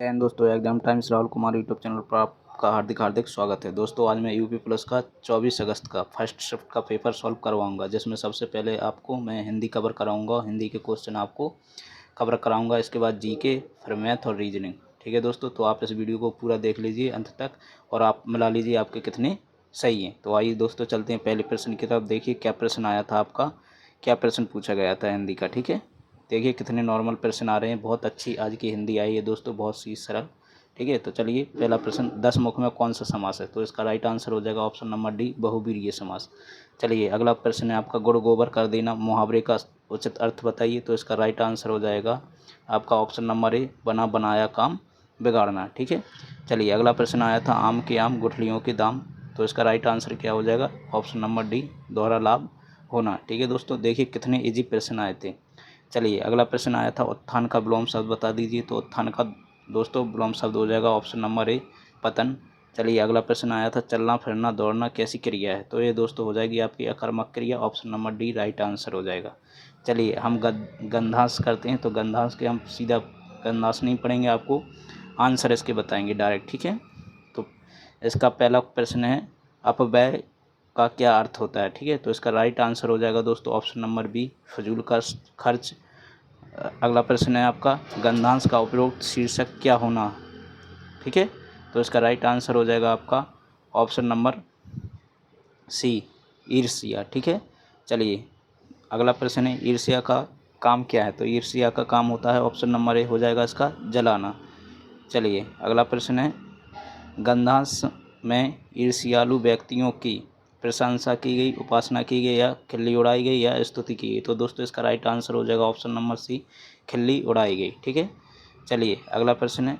And दोस्तों exam times Rahul Kumar YouTube channel पर आपका हार्दिक हार्दिक स्वागत है। दोस्तों आज मैं यूपी प्लस का 24 अगस्त का फर्स्ट शिफ्ट का पेपर सॉल्व करवाऊंगा, जिसमें सबसे पहले आपको मैं हिंदी कवर कराऊंगा। हिंदी के क्वेश्चन आपको कवर कराऊंगा, इसके बाद जीके, फिर मैथ और रीजनिंग। ठीक है दोस्तों, तो आप इस वीडियो को पूरा देख लीजिए अंत तक और आप मिला लीजिए आपके कितने सही हैं। तो आइए दोस्तों चलते हैं पहले प्रश्न की तरफ। देखिए क्या प्रश्न आया था आपका, क्या प्रश्न पूछा गया था हिंदी का। ठीक है, देखिए कितने नॉर्मल प्रश्न आ रहे हैं। बहुत अच्छी आज की हिंदी आई है दोस्तों, बहुत सी सरल। ठीक है, तो चलिए पहला प्रश्न, 10 मुख में कौन सा समास है? तो इसका राइट आंसर हो जाएगा ऑप्शन नंबर डी, बहुव्रीहि समास। चलिए अगला प्रश्न है आपका, गुड़ गोबर कर देना मुहावरे का उचित अर्थ बताइए। तो इसका राइट आंसर हो जाएगा आपका ऑप्शन नंबर ए, बना बनाया काम बिगाड़ना। ठीक है, चलिए अगला प्रश्न आया था, आम के आम गुठलियों के दाम। तो इसका राइट आंसर क्या हो जाएगा? ऑप्शन नंबर डी, दोहरा लाभ होना। ठीक है दोस्तों, देखिए कितने इजी प्रश्न आए थे। चलिए अगला प्रश्न आया था, उत्थान का विलोम शब्द बता दीजिए। तो उत्थान का दोस्तों विलोम शब्द हो जाएगा ऑप्शन नंबर ए, पतन। चलिए अगला प्रश्न आया था, चलना फिरना दौड़ना कैसी क्रिया है? तो ये दोस्तों हो जाएगी आपकी अकर्मक क्रिया, option number D right answer हो जाएगा। चलिए हम गंधांश करते हैं, तो गंधांश के हम सीधा गंधांश नहीं पढ़ेंगे, आपको आंसर इसके बताएंगे डायरेक्ट। ठीक है, तो इसका पहला प्रश्न है, अपव्यय का क्या अर्थ होता है? ठीक है, तो इसका राइट आंसर हो जाएगा दोस्तों ऑप्शन नंबर बी, फजूल का खर्च। अगला प्रश्न है आपका, गंधांश का उपरोक्त शीर्षक क्या होना? ठीक है, तो इसका राइट आंसर हो जाएगा आपका ऑप्शन नंबर सी, ईर्ष्या। ठीक है, चलिए अगला प्रश्न है, ईर्ष्या का काम क्या है? तो ईर्ष्या का काम होता है ऑप्शन नंबर ए हो जाएगा इसका जलाना। चलिए अगला प्रश्न है, गंधांश में ईर्ष्यालु व्यक्तियों की प्रशंसा की गई, उपासना की गई या खिल्ली उड़ाई गई या स्तुति की गई? तो दोस्तों इसका राइट आंसर हो जाएगा ऑप्शन नंबर सी, खिल्ली उड़ाई गई। ठीक है, चलिए अगला प्रश्न है,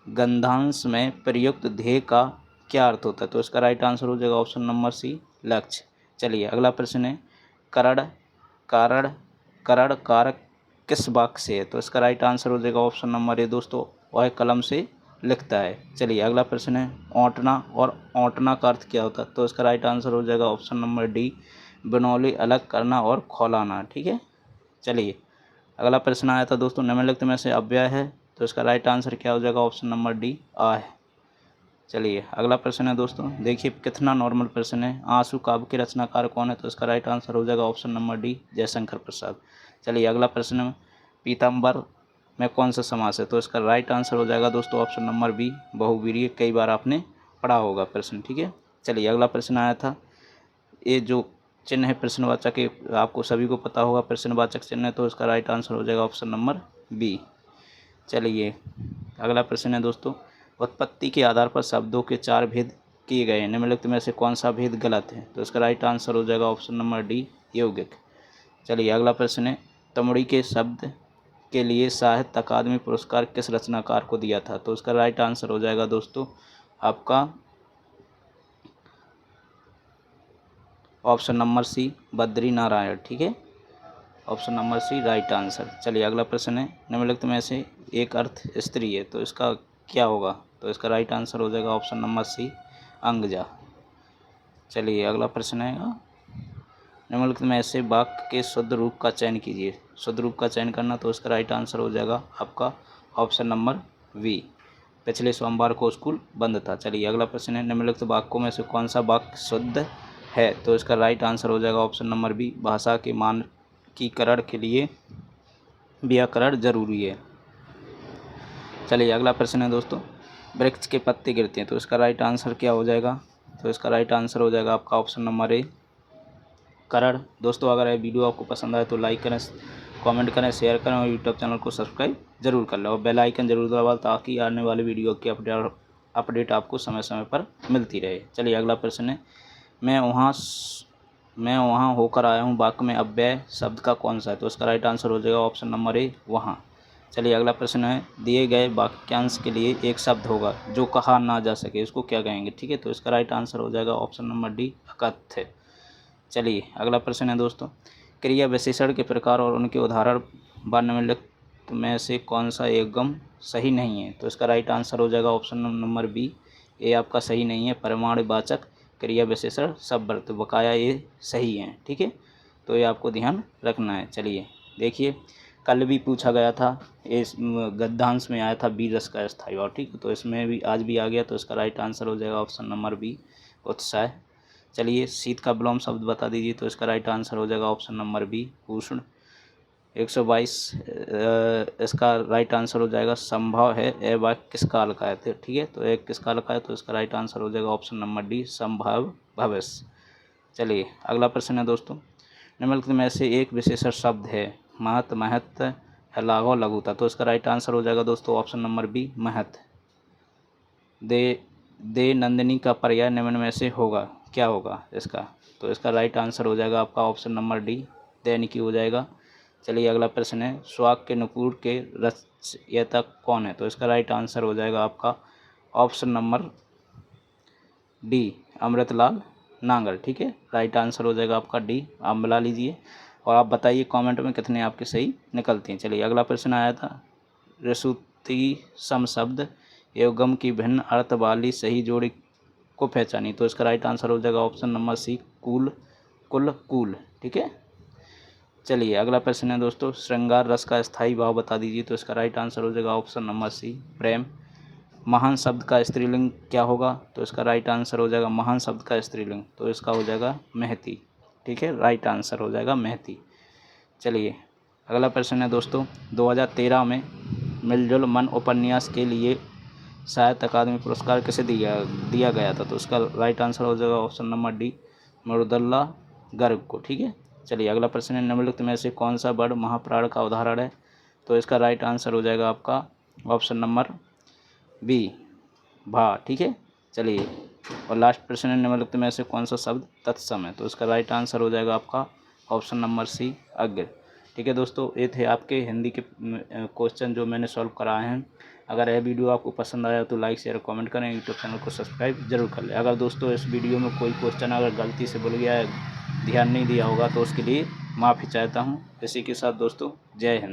गंधांश में प्रयुक्त ध्येय का क्या अर्थ होता है? तो इसका राइट आंसर हो जाएगा ऑप्शन नंबर सी, लक्ष्य। चलिए अगला प्रश्न है, करण कारण करण कारक किस वाक्य से है? तो इसका राइट आंसर हो जाएगा ऑप्शन नंबर ए दोस्तों, वह कलम से लिखता है। चलिए अगला प्रश्न है, औंटना और औंटना का अर्थ क्या होता है? तो इसका राइट आंसर हो जाएगा ऑप्शन नंबर डी, बनौली अलग करना और खौलाना। ठीक है, चलिए अगला प्रश्न आया था दोस्तों, निम्नलिखित में से अव्यय है? तो इसका राइट आंसर क्या हो जाएगा? ऑप्शन नंबर डी, आ है। चलिए अगला प्रश्न है दोस्तों, देखिए कितना नॉर्मल प्रश्न है, आंसू काव्य के रचनाकार कौन है? तो इसका राइट आंसर हो जाएगा option number D, Jaishankar Prasad. चलिए अगला प्रश्न, पीताम्बर में कौन सा समास है? तो इसका राइट आंसर हो जाएगा दोस्तों ऑप्शन नंबर बी, बहुव्रीहि। कई बार आपने पढ़ा होगा प्रश्न। ठीक है, चलिए अगला प्रश्न आया था, ये जो चिन्ह है प्रश्नवाचक, ये आपको सभी को पता होगा प्रश्नवाचक चिन्ह है। तो इसका राइट आंसर हो जाएगा ऑप्शन नंबर बी। चलिए अगला प्रश्न है दोस्तों, उत्पत्ति के आधार पर शब्दों के 4 भेद किए गए हैं, निम्नलिखित में से कौन सा भेद गलत है? तो इसका राइट आंसर हो जाएगा ऑप्शन नंबर डी, यौगिक। चलिए अगला प्रश्न है, तमड़ी के शब्द के लिए साहित्य अकादमी पुरस्कार किस रचनाकार को दिया था? तो इसका राइट आंसर हो जाएगा दोस्तों आपका option number C, Badri Narayan. ठीक है, option number C right answer. चलिए अगला प्रश्न है, निम्नलिखित में से एक अर्थ स्त्री है, तो इसका क्या होगा? तो इसका राइट आंसर हो जाएगा ऑप्शन नंबर सी, अंगजा। चलिए अगला प्रश्न है, निम्नलिखित में से वाक्य के शुद्ध रूप का चयन कीजिए। शुद्ध रूप का चयन करना, तो इसका राइट आंसर हो जाएगा आपका ऑप्शन नंबर वी, पिछले सोमवार को स्कूल बंद था। चलिए अगला प्रश्न है, निम्नलिखित वाक्यों में से कौन सा वाक्य शुद्ध है? तो इसका राइट आंसर हो जाएगा ऑप्शन नंबर बी, भाषा के मानकीकरण के लिए व्याकरण जरूरी है। चलिए अगला प्रश्न है दोस्तों, वृक्ष के पत्ते गिरते हैं, तो इसका राइट आंसर क्या हो जाएगा? तो इसका राइट आंसर हो जाएगा आपका ऑप्शन नंबर ए, करण। दोस्तों अगर ये वीडियो आपको पसंद आए तो लाइक करें, कमेंट करें, शेयर करें और यूट्यूब चैनल को सब्सक्राइब जरूर कर लें और बेल आइकन जरूर दबाएं, ताकि आने वाले वीडियो की अपडेट आपको समय समय पर मिलती रहे। चलिए अगला प्रश्न है, मैं वहाँ होकर आया हूँ वाक्य में अव्यय शब्द का कौन सा है? तो इसका राइट आंसर हो जाएगा ऑप्शन नंबर ए, वहाँ। चलिए अगला प्रश्न है, दिए गए वाक्यांश के लिए एक शब्द होगा जो कहा ना जा सके, इसको क्या कहेंगे? ठीक है, तो इसका राइट आंसर हो जाएगा ऑप्शन नंबर डी, अकथ्य। चलिए अगला प्रश्न है दोस्तों, क्रिया विशेषण के प्रकार और उनके उदाहरण निम्नलिखित में से कौन सा एकदम सही नहीं है? तो इसका राइट आंसर हो जाएगा ऑप्शन नंबर बी, ये आपका सही नहीं है, परिमाणवाचक क्रिया विशेषण शब्द बकाया ये सही है। ठीक है, तो ये आपको ध्यान रखना है। चलिए देखिए, कल भी पूछा गया था, इस गद्यांश में आया था बी रस का स्थायी भाव। ठीक है, तो इसमें भी आज भी आ गया, तो इसका राइट आंसर हो जाएगा ऑप्शन नंबर बी, उत्साह। चलिए, शीत का विलोम शब्द बता दीजिए, तो इसका राइट आंसर हो जाएगा ऑप्शन नंबर बी, उष्ण। 122 इसका राइट आंसर हो जाएगा संभव है यह वाक्य किस काल का है। ठीक है, तो एक किस काल का है, तो इसका राइट आंसर हो जाएगा ऑप्शन नंबर डी, संभव भविष्य। चलिए, अगला प्रश्न है दोस्तों, निम्नलिखित में से एक विशेषण शब्द है महत, महत है, लाघव, लघुता। तो इसका राइट आंसर हो जाएगा दोस्तों ऑप्शन नंबर बी, महत। दे नंदिनी का पर्याय निम्न में से होगा, क्या होगा इसका। तो इसका राइट आंसर हो जाएगा आपका ऑप्शन नंबर डी, दैनिकी हो जाएगा। चलिए, अगला प्रश्न है, स्वाक के नुपुर के रचयिता कौन है। तो इसका राइट आंसर हो जाएगा आपका option number D, Amritlal Nangal. ठीक है, राइट आंसर हो जाएगा आपका डी, आप मिला लीजिए और आप बताइए कमेंट में कितने आपके सही निकलते हैं। चलिए, अगला प्रश्न आया था, ऋसुति सम शब्द एवं गम की भिन्न अर्थ वाली सही जोड़ी को पहचानी। तो इसका राइट आंसर हो जाएगा ऑप्शन नंबर सी, कूल, कुल, कूल। ठीक है, चलिए, अगला प्रश्न है दोस्तों, श्रृंगार रस का स्थायी भाव बता दीजिए। तो इसका राइट आंसर हो जाएगा ऑप्शन नंबर सी, प्रेम। महान शब्द का स्त्रीलिंग क्या होगा। तो इसका राइट आंसर हो जाएगा महान शब्द का स्त्रीलिंग, तो इसका हो जाएगा महती। ठीक है, राइट आंसर हो जाएगा महती। चलिए, अगला प्रश्न है दोस्तों, 2013 में मिलजुल मन उपन्यास के लिए साहित्य अकादमी पुरस्कार किसे दिया गया था। तो इसका राइट आंसर हो जाएगा ऑप्शन नंबर डी, मरुदुल्लाह गर्ग को। ठीक है, चलिए, अगला प्रश्न है, निम्नलिखित में से कौन सा वर्ड महाप्राण का उदाहरण है। तो इसका राइट आंसर हो जाएगा आपका ऑप्शन नंबर बी, भा। ठीक है, चलिए, और लास्ट प्रश्न है, निम्नलिखित में से कौन सा शब्द तत्सम है। तो इसका राइट आंसर हो जाएगा आपका ऑप्शन नंबर सी, अग्र। ठीक है दोस्तों, ये थे आपके हिंदी के क्वेश्चन जो मैंने सॉल्व कराए हैं। अगर यह वीडियो आपको पसंद आया तो लाइक शेयर कमेंट करें, यूट्यूब चैनल को सब्सक्राइब जरूर कर लें। अगर दोस्तों इस वीडियो में कोई क्वेश्चन अगर गलती से भूल गया है, ध्यान नहीं दिया होगा, तो उसके लिए माफ़ी चाहता हूँ। इसी के साथ दोस्तों, जय हिंद।